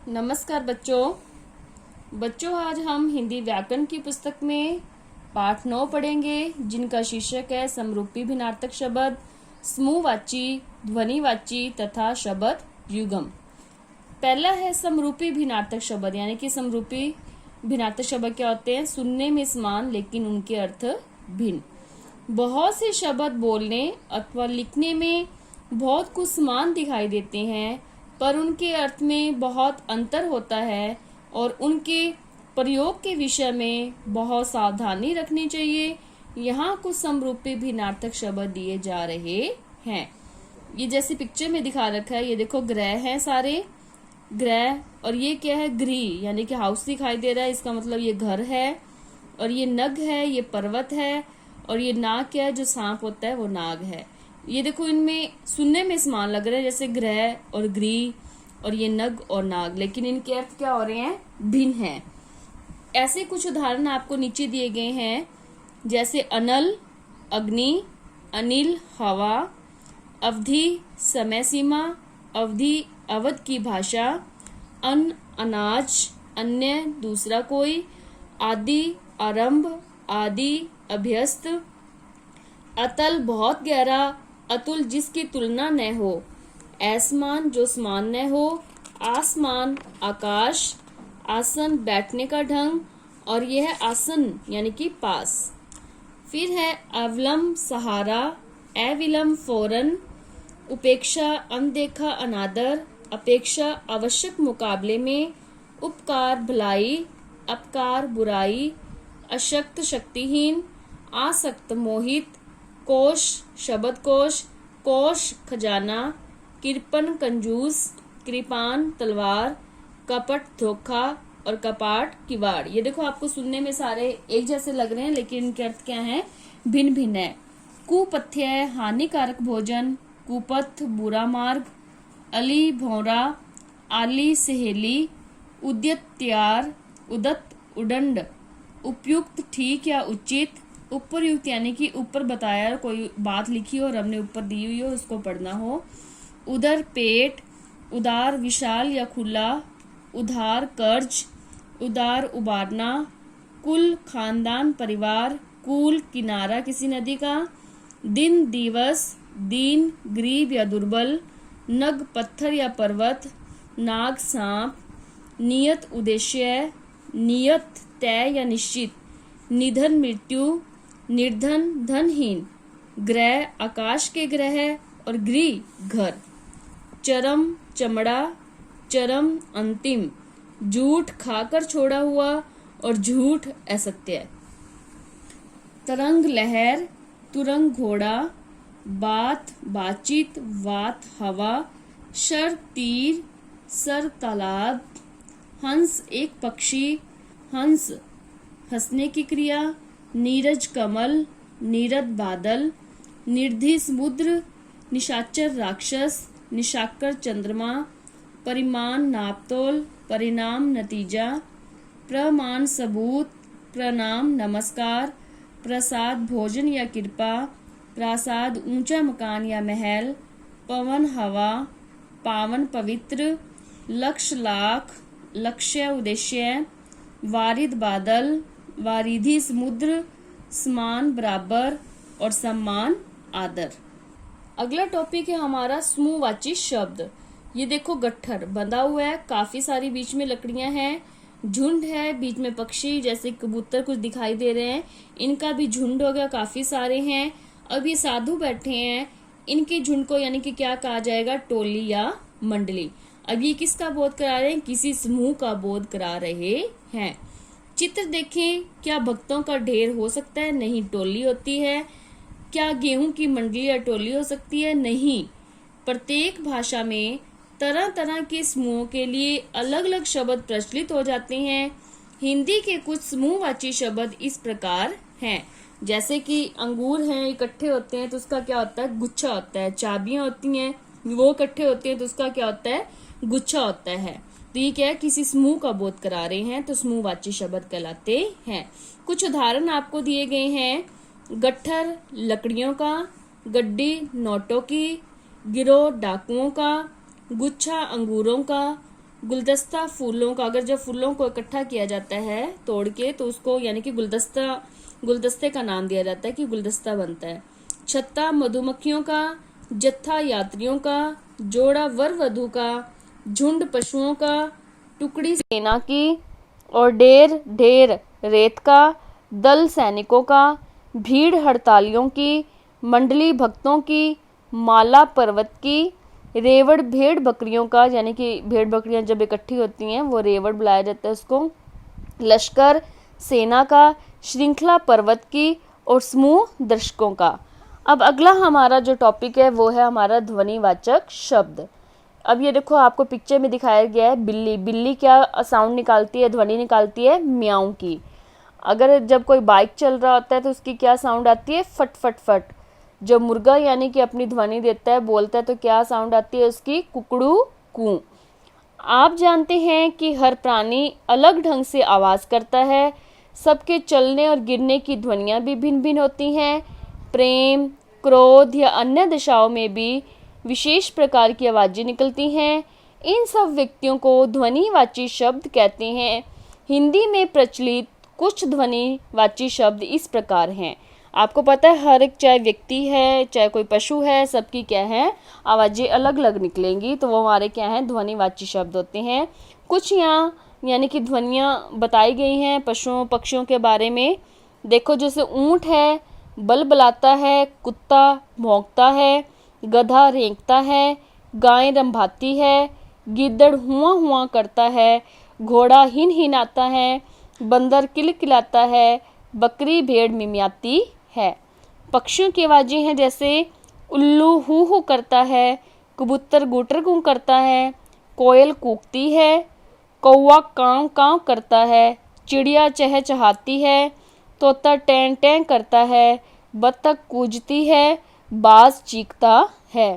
नमस्कार बच्चों आज हम हिंदी व्याकरण की पुस्तक में पाठ 9 पढ़ेंगे, जिनका शीर्षक है समरूपी भिन्नार्थक शब्द, समूहवाची, ध्वनिवाची तथा शब्द युगम। पहला है समरूपी भिन्नार्थक शब्द, यानी कि समरूपी भिन्नार्थक शब्द क्या होते हैं? सुनने में समान लेकिन उनके अर्थ भिन्न। बहुत से शब्द बोलने अथवा लिखने में बहुत कुछ समान दिखाई देते हैं, पर उनके अर्थ में बहुत अंतर होता है और उनके प्रयोग के विषय में बहुत सावधानी रखनी चाहिए। यहाँ कुछ समरूपी भिन्नार्थक शब्द दिए जा रहे हैं। ये जैसे पिक्चर में दिखा रखा है, ये देखो ग्रह हैं सारे ग्रह, और ये क्या है? गृह, यानी कि हाउस दिखाई दे रहा है, इसका मतलब ये घर है। और ये नग है, ये पर्वत है। और ये नाग क्या है? जो सांप होता है वो नाग है। ये देखो इनमें सुनने में समान लग रहे हैं, जैसे ग्रह और गृह और ये नग और नाग, लेकिन इनके अर्थ क्या हो रहे हैं? भिन्न हैं। ऐसे कुछ उदाहरण आपको नीचे दिए गए हैं, जैसे अनल अग्नि, अनिल हवा, अवधि समय सीमा, अवधि अवध की भाषा, अन्न अनाज, अन्य दूसरा कोई, आदि आरंभ, आदि अभ्यस्त, अतल बहुत गहरा, अतुल जिसकी तुलना न हो, असमान जो समान न हो, आसमान आकाश, आसन बैठने का ढंग, और यह है आसन यानी कि पास। फिर है अवलंब सहारा, अविलंब फौरन, उपेक्षा अनदेखा अनादर, अपेक्षा आवश्यक मुकाबले में, उपकार भलाई, अपकार बुराई, अशक्त शक्तिहीन, आसक्त मोहित, कोश शब्दकोश, कोश खजाना, कृपण कंजूस, कृपान तलवार, कपट धोखा और कपाट किवाड़। ये देखो आपको सुनने में सारे एक जैसे लग रहे हैं, लेकिन इनके अर्थ क्या हैं? भिन्न भिन्न है। कुपथ्य हानिकारक भोजन, कुपथ बुरा मार्ग, अली भौरा, आली सहेली, उद्यत तैयार, उदत उदंड, उपयुक्त ठीक या उचित, उपरयुक्त यानी कि ऊपर बताया कोई बात लिखी हो और हमने ऊपर दी हुई हो उसको पढ़ना हो, उदर पेट, उदार विशाल या खुला, उधार कर्ज, उदार उबारना, कुल खानदान परिवार, कुल किनारा किसी नदी का, दिन दिवस, दीन गरीब या दुर्बल, नग पत्थर या पर्वत, नाग सांप, नियत उद्देश्य, नियत तय या निश्चित, निधन मृत्यु, निर्धन धनहीन, ग्रह आकाश के ग्रह और गृह घर, चरम चमड़ा, चरम अंतिम, झूठ खाकर छोड़ा हुआ और झूठ असत्य, तरंग लहर, तुरंग घोड़ा, बात बातचीत, वात हवा, शर तीर, सर तालाब, हंस एक पक्षी, हंस हंसने की क्रिया, नीरज कमल, नीरद बादल, निर्धि समुद्र, निशाचर राक्षस, निशाकर चंद्रमा, परिमाण नापतोल, परिणाम नतीजा, प्रमाण सबूत, प्रणाम नमस्कार, प्रसाद भोजन या कृपा, प्रासाद ऊंचा मकान या महल, पवन हवा, पावन पवित्र, लक्ष्य लाख, लक्ष्य उद्देश्य, वारिद बादल, वारिधि समुद्र, समान बराबर और सम्मान आदर। अगला टॉपिक है हमारा समूहवाची शब्द। ये देखो गट्ठर बंधा हुआ है, काफी सारी बीच में लकड़ियां हैं, झुंड है, बीच में पक्षी जैसे कबूतर कुछ दिखाई दे रहे हैं, इनका भी झुंड हो गया, काफी सारे हैं। अब ये साधु बैठे हैं, इनके झुंड को यानी कि क्या कहा जाएगा? टोली या मंडली। अब ये किसका बोध करा रहे हैं? किसी समूह का बोध करा रहे हैं। चित्र देखें, क्या भक्तों का ढेर हो सकता है? नहीं, टोली होती है। क्या गेहूं की मंडली या टोली हो सकती है? नहीं। प्रत्येक भाषा में तरह तरह के समूहों के लिए अलग अलग शब्द प्रचलित हो जाते हैं। हिंदी के कुछ समूहवाची शब्द इस प्रकार हैं, जैसे कि अंगूर हैं, इकट्ठे होते हैं तो उसका क्या होता है? गुच्छा होता है। चाबियां होती हैं, वो इकट्ठे होते हैं तो उसका क्या होता है? गुच्छा होता है। तो ये क्या है? किसी समूह का बोध करा रहे हैं, तो समूहवाची शब्द कहलाते हैं। कुछ उदाहरण आपको दिए गए हैं, गट्ठर लकड़ियों का, गड्डी नोटों की, गिरोह डाकुओं का, गुच्छा अंगूरों का, गुलदस्ता फूलों का, अगर जब फूलों को इकट्ठा किया जाता है तोड़ के तो उसको यानी कि गुलदस्ते का नाम दिया जाता है कि गुलदस्ता बनता है। छत्ता मधुमक्खियों का, जत्था यात्रियों का, जोड़ा वर वधू का, झुंड पशुओं का, टुकड़ी सेना की और ढेर ढेर रेत का, दल सैनिकों का, भीड़ हड़तालियों की, मंडली भक्तों की, माला पर्वत की, रेवड़ भेड़ बकरियों का, यानी कि भेड़ बकरियां जब इकट्ठी होती हैं वो रेवड़ बुलाया जाता है उसको, लश्कर सेना का, श्रृंखला पर्वत की और समूह दर्शकों का। अब अगला हमारा जो टॉपिक है वो है हमारा ध्वनिवाचक शब्द। अब ये देखो आपको पिक्चर में दिखाया गया है बिल्ली। बिल्ली क्या साउंड निकालती है, ध्वनि निकालती है म्याऊं की। अगर जब कोई बाइक चल रहा होता है तो उसकी क्या साउंड आती है, फट फट फट। जब मुर्गा यानी कि अपनी ध्वनि देता है, बोलता है, तो क्या साउंड आती है उसकी, कुकड़ू कू। आप जानते हैं कि हर प्राणी अलग ढंग से आवाज़ करता है। सबके चलने और गिरने की ध्वनियाँ भी भिन्न भिन्न होती हैं। प्रेम, क्रोध या अन्य दिशाओं में भी विशेष प्रकार की आवाज़ें निकलती हैं। इन सब व्यक्तियों को ध्वनिवाची शब्द कहते हैं। हिंदी में प्रचलित कुछ ध्वनिवाची शब्द इस प्रकार हैं। आपको पता है हर एक, चाहे व्यक्ति है चाहे कोई पशु है, सबकी क्या है, आवाज़ें अलग अलग निकलेंगी, तो वो हमारे क्या हैं, ध्वनिवाची शब्द होते हैं। कुछ यहाँ यानी कि ध्वनियाँ बताई गई हैं पशुओं पक्षियों के बारे में। देखो जैसे ऊँट है, बलबलाता है, कुत्ता भौंकता है, गधा रेंकता है, गाय रंभाती है, गिद्दड़ हुआ हुआ करता है, घोड़ा हिन हिनाता है, बंदर किलकिलाता है, बकरी भेड़ मिमियाती है। पक्षियों की आवाज़ें हैं जैसे उल्लू हू हू करता है, कबूतर गुटर गूं करता है, कोयल कूकती है, कौवा कांव कांव करता है, चिड़िया चहचहाती है, तोता टैं टैं करता है, बत्तख कूजती है, बाज चीखता है।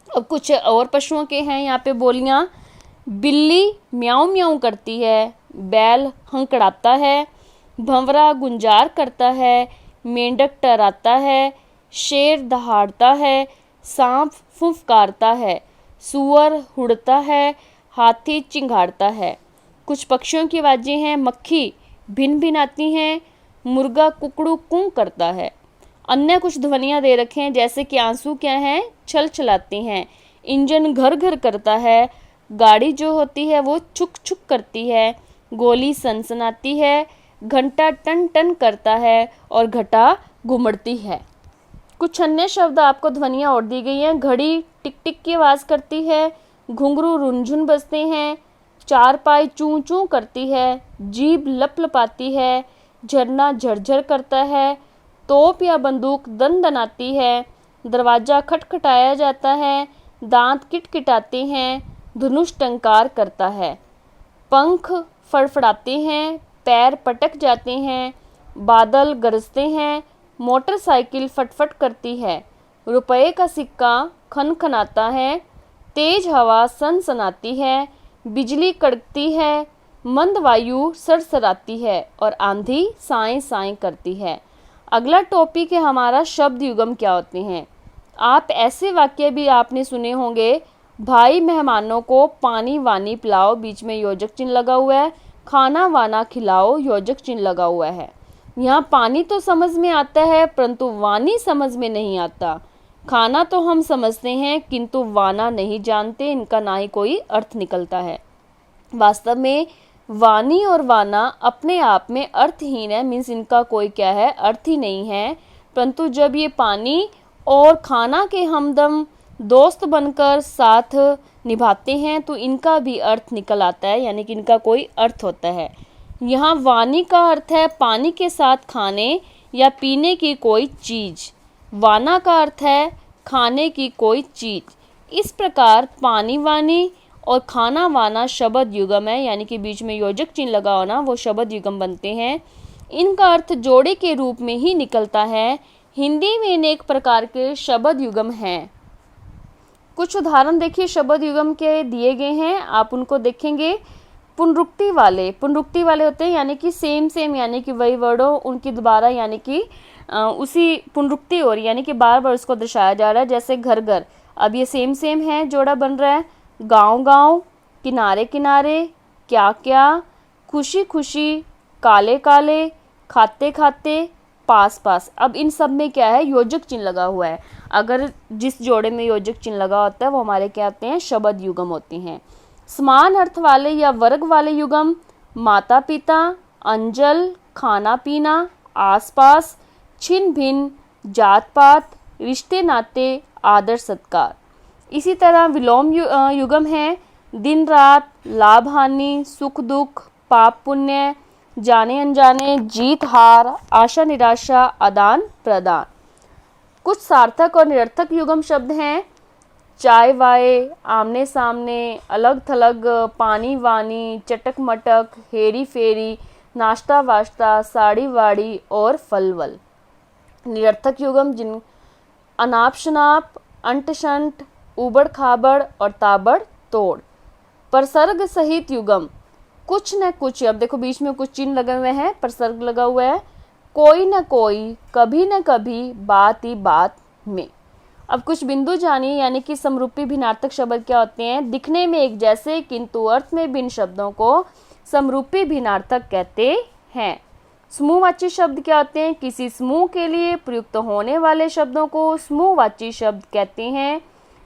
अब कुछ और पशुओं के हैं यहाँ पे बोलियाँ। बिल्ली म्याऊं म्याऊं करती है, बैल हंकड़ाता है, भंवरा गुंजार करता है, मेंढक टराता है, शेर दहाड़ता है, सांप फुफकारता है, सूअर हुड़ता है, हाथी चिंघाड़ता है। कुछ पक्षियों की आवाज़ें हैं। मक्खी भिन भिन आती हैं, मुर्गा कुकड़ू कूं करता है। अन्य कुछ ध्वनियाँ दे रखे हैं जैसे कि आंसू क्या हैं, छल छलाते हैं, इंजन घर घर करता है, गाड़ी जो होती है वो छुक छुक करती है, गोली सनसनाती है, घंटा टन टन करता है और घटा घुमड़ती है। कुछ अन्य शब्द आपको ध्वनियाँ और दी गई हैं। घड़ी टिक टिक की आवाज़ करती है, घुंघरू रुनझुन बजते हैं, चारपाई चूं चूं करती है, जीभ लप लपाती है, झरना झरझर करता है, तोप या बंदूक दनदनाती है, दरवाज़ा खटखटाया जाता है, दांत किटकिटाते हैं, धनुष टंकार करता है, पंख फड़फड़ाते हैं, पैर पटक जाते हैं, बादल गरजते हैं, मोटरसाइकिल फटफट करती है, रुपए का सिक्का खनखनाता है, तेज हवा सनसनाती है, बिजली कड़कती है, मंद वायु सरसराती है और आंधी साएं साएं करती है। अगला टॉपिक है हमारा शब्द युगम क्या होते हैं। आप ऐसे वाक्य भी आपने सुने होंगे, भाई मेहमानों को पानी वानी पिलाओ, बीच में योजक चिन्ह लगा हुआ है, खाना वाना खिलाओ, योजक चिन्ह लगा हुआ है। यहाँ पानी तो समझ में आता है परंतु वानी समझ में नहीं आता। खाना तो हम समझते हैं किंतु वाना नहीं जानते, इनका ना ही कोई अर्थ निकलता है। वास्तव में वानी और वाना अपने आप में अर्थहीन है, मीन्स इनका कोई क्या है, अर्थ ही नहीं है। परंतु जब ये पानी और खाना के हमदम दोस्त बनकर साथ निभाते हैं तो इनका भी अर्थ निकल आता है, यानी कि इनका कोई अर्थ होता है। यहाँ वानी का अर्थ है पानी के साथ खाने या पीने की कोई चीज़, वाना का अर्थ है खाने की कोई चीज़। इस प्रकार पानी वानी और खाना वाना शब्द युगम है, यानी कि बीच में योजक चिन्ह लगा होना, वो शब्द युगम बनते हैं। इनका अर्थ जोड़े के रूप में ही निकलता है। हिंदी में अनेक प्रकार के शब्द युगम हैं। कुछ उदाहरण देखिए शब्द युगम के दिए गए हैं, आप उनको देखेंगे। पुनरुक्ति वाले होते हैं, यानी कि सेम यानी कि वही वर्ड हो, उनकी दोबारा यानी कि उसी पुनरुक्ति हो रही, यानी कि बार बार उसको दर्शाया जा रहा है। जैसे घर घर, अब ये सेम है, जोड़ा बन रहा है। गांव गांव, किनारे किनारे, क्या क्या, खुशी खुशी, काले काले, खाते खाते, पास पास। अब इन सब में क्या है, योजक चिन्ह लगा हुआ है। अगर जिस जोड़े में योजक चिन्ह लगा होता है वो हमारे क्या होते हैं, शब्द युगम होते हैं। समान अर्थ वाले या वर्ग वाले युगम माता पिता, अंजल, खाना पीना, आसपास, छिन्न भिन्न, जात पात, रिश्ते नाते, आदर सत्कार। इसी तरह विलोम युगम है दिन रात, लाभ हानि, सुख दुख, पाप पुण्य, जाने अनजाने, जीत हार, आशा निराशा, आदान प्रदान। कुछ सार्थक और निरर्थक युगम शब्द हैं, चाय वाय, आमने सामने, अलग थलग, पानी वानी, चटक मटक, हेरी फेरी, नाश्ता वाश्ता, साड़ी वाड़ी और फलवल। निरर्थक युगम जिन अनाप शनाप, अंट शंट, उबड़ खाबड़ और ताबड़ तोड़। प्रसर्ग सहित युगम कुछ न कुछ, अब देखो बीच में कुछ चिन्ह लगे हुए हैं, प्रसर्ग लगा हुआ है, कोई न कोई, कभी न कभी, बात ही बात में। अब कुछ बिंदु जानिए, यानी कि समरूपी भिन्नार्थक शब्द क्या होते हैं, दिखने में एक जैसे किंतु अर्थ में भिन्न शब्दों को समरूपी भिन्नार्थक कहते हैं। समूहवाची शब्द क्या होते हैं, किसी समूह के लिए प्रयुक्त होने वाले शब्दों को समूहवाची शब्द कहते हैं।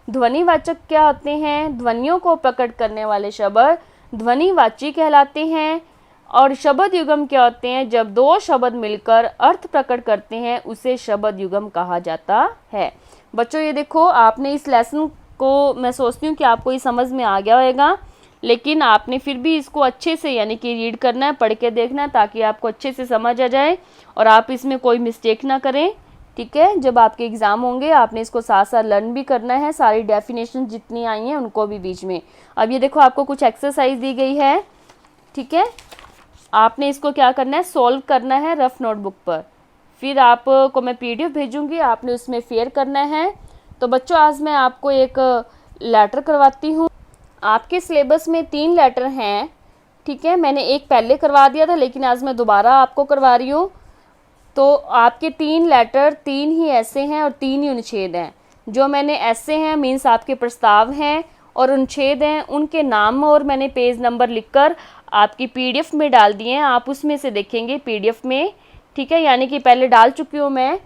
ध्वनिवाचक क्या होते हैं, ध्वनियों को प्रकट करने वाले शब्द ध्वनिवाची कहलाते हैं। और शब्द युगम क्या होते हैं, जब दो शब्द मिलकर अर्थ प्रकट करते हैं उसे शब्द युगम कहा जाता है। बच्चों ये देखो, आपने इस लेसन को, मैं सोचती हूँ कि आपको ये समझ में आ गया होगा, लेकिन आपने फिर भी इसको अच्छे से यानी कि रीड करना है, पढ़ के देखना है, ताकि आपको अच्छे से समझ आ जाए और आप इसमें कोई मिस्टेक ना करें। ठीक है, जब आपके एग्ज़ाम होंगे आपने इसको साथ साथ लर्न भी करना है, सारी डेफिनेशन जितनी आई हैं उनको भी बीच में। अब ये देखो आपको कुछ एक्सरसाइज दी गई है, ठीक है, आपने इसको क्या करना है, सॉल्व करना है रफ नोटबुक पर। फिर आपको मैं PDF भेजूंगी, आपने उसमें फेयर करना है। तो बच्चों आज मैं आपको एक लेटर करवाती हूँ। आपके सिलेबस में 3 लेटर हैं, ठीक है, मैंने एक पहले करवा दिया था लेकिन आज मैं दोबारा आपको करवा रही हूँ। तो आपके 3 लेटर, 3 ही ऐसे हैं और 3 ही अनुच्छेद हैं। जो मैंने ऐसे हैं मीन्स आपके प्रस्ताव हैं, और अनुच्छेद हैं उनके नाम और मैंने पेज नंबर लिखकर आपकी PDF में डाल दिए हैं, आप उसमें से देखेंगे PDF में, ठीक है, यानी कि पहले डाल चुकी हूँ मैं,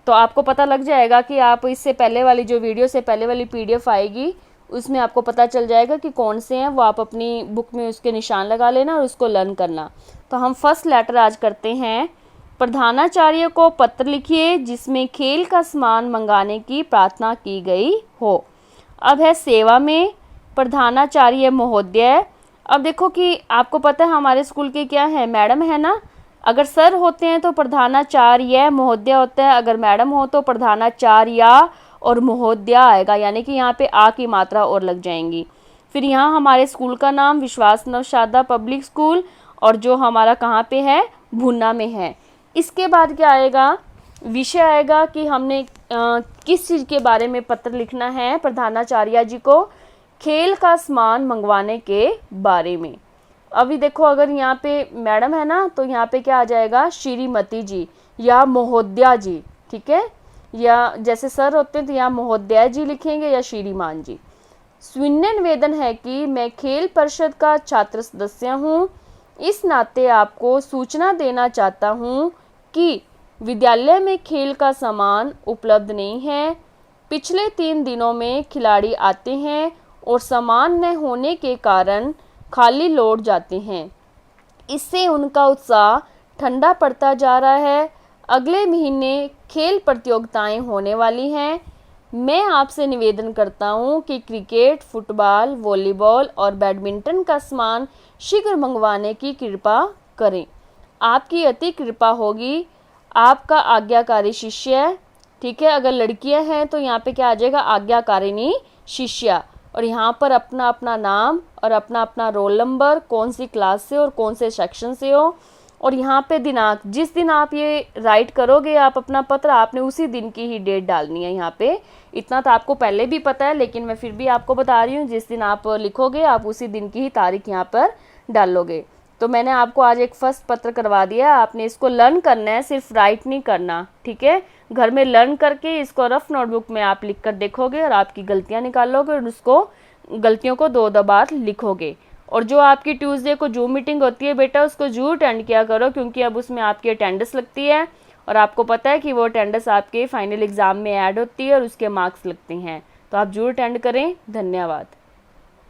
तो आपको पता लग जाएगा कि आप इससे पहले वाली जो वीडियो से पहले वाली PDF आएगी उसमें आपको पता चल जाएगा कि कौन से हैं, वो आप अपनी बुक में उसके निशान लगा लेना और उसको लर्न करना। तो हम फर्स्ट लेटर आज करते हैं। प्रधानाचार्य को पत्र लिखिए जिसमें खेल का सामान मंगाने की प्रार्थना की गई हो। अब है सेवा में, प्रधानाचार्य महोदय। अब देखो कि आपको पता है हमारे स्कूल के क्या है, मैडम है ना, अगर सर होते हैं तो प्रधानाचार्य महोदय होता है, अगर मैडम हो तो प्रधानाचार्या और महोदय आएगा, यानी कि यहाँ पे आ की मात्रा और लग जाएंगी। फिर यहाँ हमारे स्कूल का नाम विश्वास नवशादा पब्लिक स्कूल, और जो हमारा कहाँ पे है, भुन्ना में है। इसके बाद क्या आएगा, विषय आएगा कि हमने किस चीज़ के बारे में पत्र लिखना है प्रधानाचार्य जी को, खेल का सामान मंगवाने के बारे में। अभी देखो अगर यहाँ पे मैडम है ना तो यहाँ पे क्या आ जाएगा, श्रीमती जी या महोदया जी, ठीक है, या जैसे सर होते हैं तो यहाँ महोदय जी लिखेंगे या श्रीमान जी। सुन्य निवेदन है कि मैं खेल परिषद का छात्र सदस्य हूँ, इस नाते आपको सूचना देना चाहता हूँ कि विद्यालय में खेल का सामान उपलब्ध नहीं है। पिछले 3 दिनों में खिलाड़ी आते हैं और सामान न होने के कारण खाली लौट जाते हैं, इससे उनका उत्साह ठंडा पड़ता जा रहा है। अगले महीने खेल प्रतियोगिताएं होने वाली हैं। मैं आपसे निवेदन करता हूं कि क्रिकेट, फुटबॉल, वॉलीबॉल और बैडमिंटन का सामान शीघ्र मंगवाने की कृपा करें। आपकी अति कृपा होगी। आपका आज्ञाकारी शिष्य, ठीक है, अगर लड़कियां हैं तो यहाँ पे क्या आ जाएगा, आज्ञाकारिणी शिष्या, और यहाँ पर अपना अपना नाम और अपना अपना रोल नंबर, कौन सी क्लास से और कौन से सेक्शन से हो, और यहाँ पे दिनांक, जिस दिन आप ये राइट करोगे आप अपना पत्र, आपने उसी दिन की ही डेट डालनी है यहाँ पे। इतना तो आपको पहले भी पता है लेकिन मैं फिर भी आपको बता रही हूँ, जिस दिन आप लिखोगे आप उसी दिन की ही तारीख यहाँ पर डालोगे। तो मैंने आपको आज एक फर्स्ट पत्र करवा दिया, आपने इसको लर्न करना है, सिर्फ राइट नहीं करना, ठीक है। घर में लर्न करके इसको रफ नोटबुक में आप लिख कर देखोगे और आपकी गलतियाँ निकालोगे और उसको गलतियों को 2 बार लिखोगे। और जो आपकी ट्यूसडे को जूम मीटिंग होती है बेटा, उसको जरूर अटेंड किया करो, क्योंकि अब उसमें आपकी अटेंडेंस लगती है और आपको पता है कि वो अटेंडेंस आपके फाइनल एग्ज़ाम में ऐड होती है और उसके मार्क्स लगते हैं। तो आप जरूर अटेंड करें। धन्यवाद।